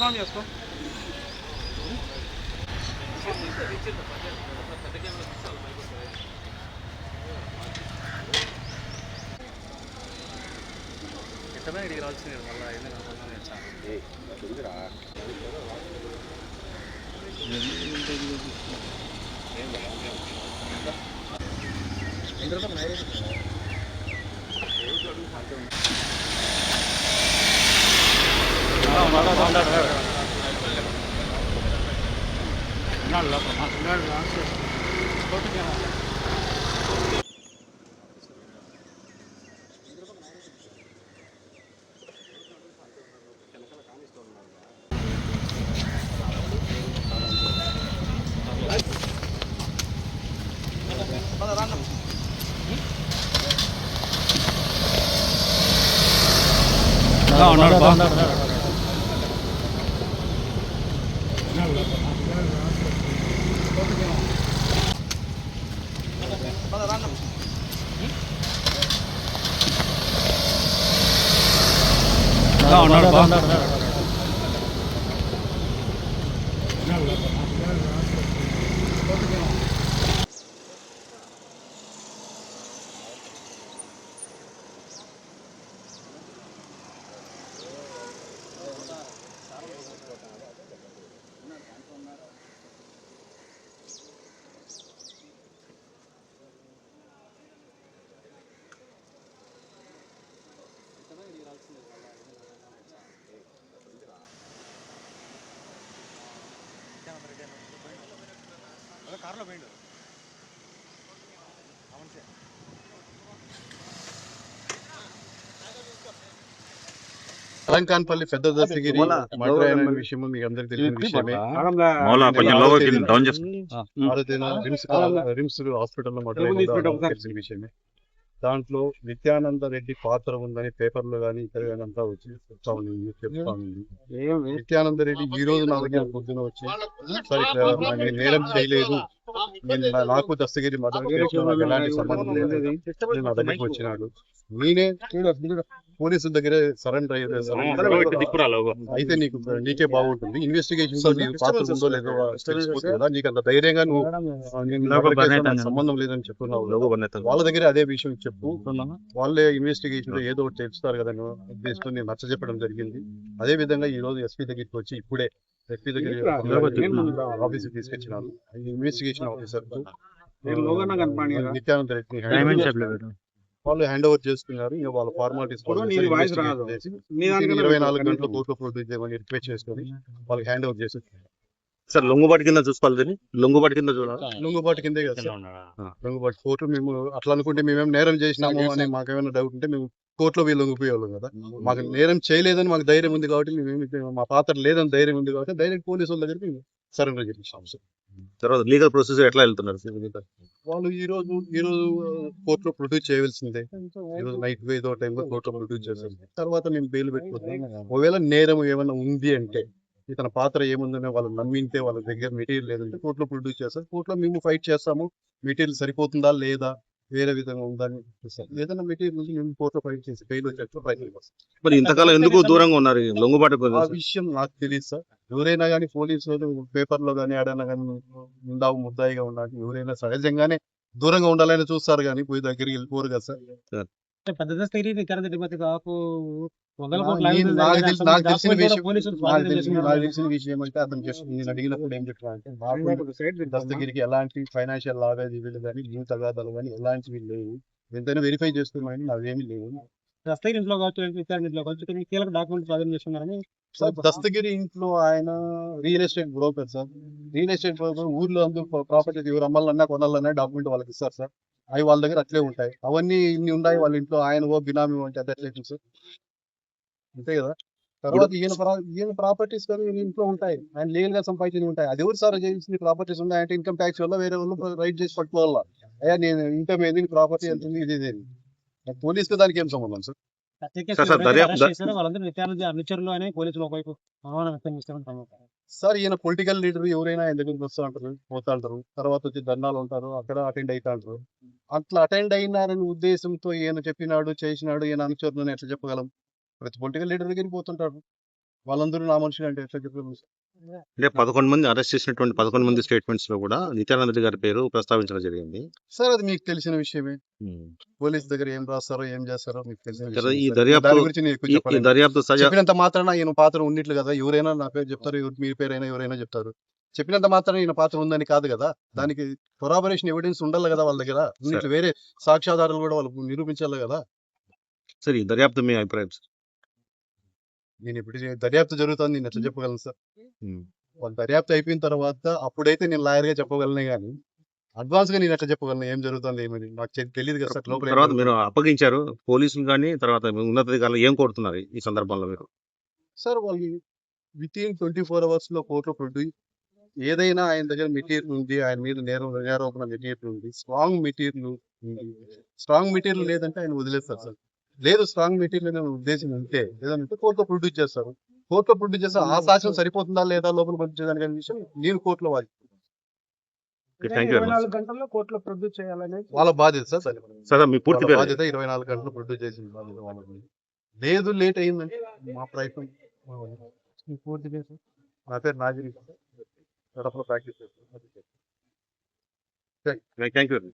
काम చేసుకో ఎక్కడ ఇడికి రాల్సింది మళ్ళీ ఎందుకు అనుకున్నాను వచ్చా కార్లో పోయిండు అలంకాన్పల్లి పెద్ద దస్తగిరి మర్డర్ అయిన విషయం మీకు అందరికి తెలిసిన విషయమే. రిమ్స్ హాస్పిటల్లో మర్డర్ అయిన తెలిసిన విషయమే. దాంట్లో నిత్యానంద రెడ్డి పాత్ర ఉందని పేపర్లో కానీ ఇతర కానీ అంతా వచ్చి చెప్తా ఉంది. నిత్యానంద రెడ్డి ఈ రోజు నా దగ్గర పొద్దున వచ్చి సరే నేరం చేయలేదు, నాకు దస్తగిరి మర్డర్ ఎలాంటి సంబంధం లేదు, నా దగ్గరికి వచ్చినాడు. నేనే పోలీసుల దగ్గర సరెండర్ అయితే నీకే బాగుంటుంది, ఇన్వెస్టిగేషన్ పాత్ర ఉందో లేదో తెలిసిపోతుంది కదా, నీకు అంత ధైర్యంగా నువ్వు సంబంధం లేదని చెప్తున్నావు. వాళ్ళ దగ్గర అదే విషయం చెప్పు, వాళ్ళే ఇన్వెస్టిగేషన్ లో ఏదో ఒకటి తెలుస్తారు కదా ఉద్దేశంతో నేను నచ్చ చెప్పడం జరిగింది. అదే విధంగా ఈ రోజు ఎస్పీ దగ్గరికి వచ్చి ఇప్పుడే ఎస్పీ దగ్గర ఆఫీస్ తీసుకొచ్చినారు. ఇన్వెస్టిగేషన్ ఆఫీసర్ నిత్యానంద రెడ్డి వాళ్ళు హ్యాండ్ ఓవర్ చేసుకున్నారు. ఇంకా వాళ్ళ ఫార్మాలిటీస్ 24 గంటల కోర్టులో ప్రొడ్యూస్ చేయమని రిక్వెస్ట్ చేసుకొని వాళ్ళకి హ్యాండ్ ఓవర్ చేసి సార్ లొంగుబాటు కింద చూసుకోవాలి, లొంగుబాటు కింద చూడాలి, లొంగుబాటు కిందే కదా లొంగుబాటు కోర్టు. మేము అట్లా అనుకుంటే మేమేం నేరం చేసినాము అని మాకేమైనా డౌట్ ఉంటే మేము కోర్టులో వీళ్ళు లొంగిపోయేవాళ్ళం కదా. మాకు నేరం చేయలేదని మాకు ధైర్యం ఉంది కాబట్టి మేము మా పాత్ర లేదని ధైర్యం ఉంది కాబట్టి డైరెక్ట్ పోలీసు వాళ్ళ దగ్గరికి సరెండర్ చేయించాం. తర్వాత లీగల్ ప్రొసీజర్ ఎట్లా వెళ్తున్నారు? వాళ్ళు ఈ రోజు కోర్టులో ప్రొడ్యూస్ చేయవలసిందే. ఈరోజు నైట్ ఏదో టైంలో కోర్టులో ప్రొడ్యూస్ చేస్తారు. తర్వాత మేము బెయిల్ పెట్టుకుంటాం. ఒకవేళ నేరం ఏమైనా ఉంది అంటే ఇతని పాత్ర ఏముందనే వాళ్ళు నమ్మింటే, వాళ్ళ దగ్గర మెటీరియల్ లేదంటే కోర్టులో ప్రొడ్యూస్ చేస్తారు. కోర్టులో మేము ఫైట్ చేస్తాము, మెటీరియల్ సరిపోతుందా లేదా, వేరే విధంగా ఉందని ఏదైనా మెటీరియల్ మేము కోర్టులో ఫైట్ చేసి బెయిల్ వచ్చేట్టు ప్రయత్నం చేస్తాం. మరి ఇంతకాలం ఎందుకు దూరంగా ఉన్నారు లొంగుబాటు? ఆ విషయం నాకు తెలియదు సార్. ఎవరైనా కానీ పోలీసులు పేపర్లో కానీ ఆడైనా కానీ ఉండావు ముద్దాయిగా ఉండాలి, ఎవరైనా సహజంగానే దూరంగా ఉండాలని చూస్తారు కానీ పోయి దగ్గరికి వెళ్ళిపోరు కదా సార్. పెద్ద నాకు తెలిసిన విషయం అంటే అతను నేను అడిగినప్పుడు ఏం చెప్తానంటే దస్తగిరికి ఎలాంటి ఫైనాన్షియల్ లావాదేవీలు కానీ భూ తగాదాలు కానీ ఎలాంటివి లేవు, ఎంతైనా వెరిఫై చేస్తున్నాయని నావేమీ లేవు. దస్తగిరి ఇంట్లో కావచ్చు కీలక డాక్యుమెంట్ స్వాధీనం చేస్తున్నారని. దస్తగిరి ఇంట్లో ఆయన real estate broker sir. Real estate broker ఊర్లో అందరూ ప్రాపర్టీ ఎవరు అమ్మాలన్నా కొనాలన్నా డాక్యుమెంట్ వాళ్ళకి ఇస్తారు సార్. అవి వాళ్ళ దగ్గర అట్లే ఉంటాయి. అవన్నీ ఇన్ని ఉన్నాయి వాళ్ళ ఇంట్లో. ఆయన బినామీ అంటే అది అట్లే సార్, అంతే కదా. తర్వాత ఈయన ప్రాపర్టీస్ ఇంట్లో ఉంటాయి, ఆయన లీగల్ గా సంపాదించి ఉంటాయి. అది ఎవరు సార్ చేసిన ప్రాపర్టీస్ ఉన్నాయి అంటే ఇన్కమ్ ట్యాక్స్ వల్ల వేరే వాళ్ళు రైట్ చేసి పట్టుకోవాలా, అయ్యా నేను ఇన్కమ్ ఏది ప్రాపర్టీ ఎంత ఉంది ఇది పోలీసుకి దానికి ఏం సంబంధం సార్? సార్ ఈయన పొలిటికల్ లీడర్, ఎవరైనా ఆయన దగ్గరికి వస్తూ ఉంటారు, పోతా ఉంటారు, తర్వాత వచ్చి ధర్నాలు ఉంటారు, అక్కడ అటెండ్ అవుతా ఉంటారు. అట్లా అటెండ్ అయినారని ఉద్దేశంతో ఈయన చెప్పినాడు చేసినాడు ఈయన అనుచరులని ఎట్లా చెప్పగలం? ప్రతి పొలిటికల్ లీడర్ దగ్గరికి పోతుంటాడు. వాళ్ళందరూ నా మనుషులు అంటే ఎట్లా చెప్పారు? అంటే 11 మంది అరెస్ట్ చేసినటువంటి 11 మంది స్టేట్మెంట్స్ లో కూడా నిత్యానంద రెడ్డి గారి పేరు ప్రస్తావించడం జరిగింది. సార్ అది మీకు తెలిసిన విషయమే. ఉమ్. పోలీస్ దగ్గర ఏం రాస్తారో ఏం చేస్తారో మీకు తెలిసిన కదా విషయమే ఈ సార్. దర్యాప్తు దాని గురించి నేను ఎక్కువ ఈ చెప్పలేను. దర్యాప్తు సజా చెప్పినంత మాత్రాన ఈయన పాత్ర ఉన్నట్లు కదా, ఎవరైనా నా పేరు చెప్తారు, మీ పేరైనా ఎవరైనా చెప్తారు. చెప్పినంత మాత్రాన ఈయన పాత్ర ఉందని కాదు కదా, దానికి కొరాబరేషన్ ఎవిడెన్స్ ఉండాలి కదా వాళ్ళ దగ్గర. ఉన్నట్లు వేరే సాక్ష్యాధారాలు కూడా వాళ్ళు నిరూపించాలి కదా. సరే ఈ దర్యాప్తు మీ అభిప్రాయం సార్? నేను ఇప్పుడు దర్యాప్తు జరుగుతుంది, నేను ఎట్లా చెప్పగలను సార్? ఉమ్. వాళ్ళ దర్యాప్తు అయిపోయిన తర్వాత అప్పుడైతే నేను లాయర్ గా చెప్పగలనే కానీ అడ్వాన్స్ గా నేను ఎట్లా చెప్పగలను ఏం జరుగుతుంది ఏమని? నాకు తెలియదు కదా సార్. లోపల ఏం తర్వాత మీరు జరుగుతుందో. అప్పగించారు పోలీసులు కానీ తర్వాత మీ ఉన్నతాధికారులు ఏం కోరుతున్నారు ఈ సందర్భంలో మీరు? సార్ వాళ్ళు విత్ ఇన్ 24 hours లో కోర్టులో ప్రొడ్యూస్ ఏదైనా ఆయన దగ్గర మెటీరియల్ ఉంది, ఆయన మీద నేరారోపణ మెటీరియల్ ఉంది, స్ట్రాంగ్ మెటీరియల్ ఉంది. స్ట్రాంగ్ మెటీరియల్ లేదంటే ఆయన వదిలేస్తారు సార్. లేదు స్ట్రాంగ్ మెటీరియల్ అనే ఉద్దేశం ఉంటే లేదంటే కోర్టులో ప్రొడ్యూస్ చేస్తారు. కోర్టులో ప్రొడ్యూస్ చేస్తారు. ఆ సాక్ష్యం సరిపోతుందా లేదా లోపల పంపించేదానికి అనే విషయం నేను కోర్టులో వాది థ్యాంక్ యూ వెరీ మచ్ 24 గంటల్లో కోర్టులో ప్రొడ్యూస్ చేయాలనేది వాళ్ళ బాధ్యత సార్. అది సార్ మీ పూర్తి వాళ్ళ పేరు? బాధ్యత 24 గంటలు ప్రొడ్యూస్ చేసిన బాధ్యత వాళ్ళది. లేదు లేట్ అయిందంటే మా ప్రయత్నం. ఈ పూర్తి కేసు నా పేరు నాగిరి, కడపలో ప్రాక్టీస్ చేస్తాను. Thank you very much.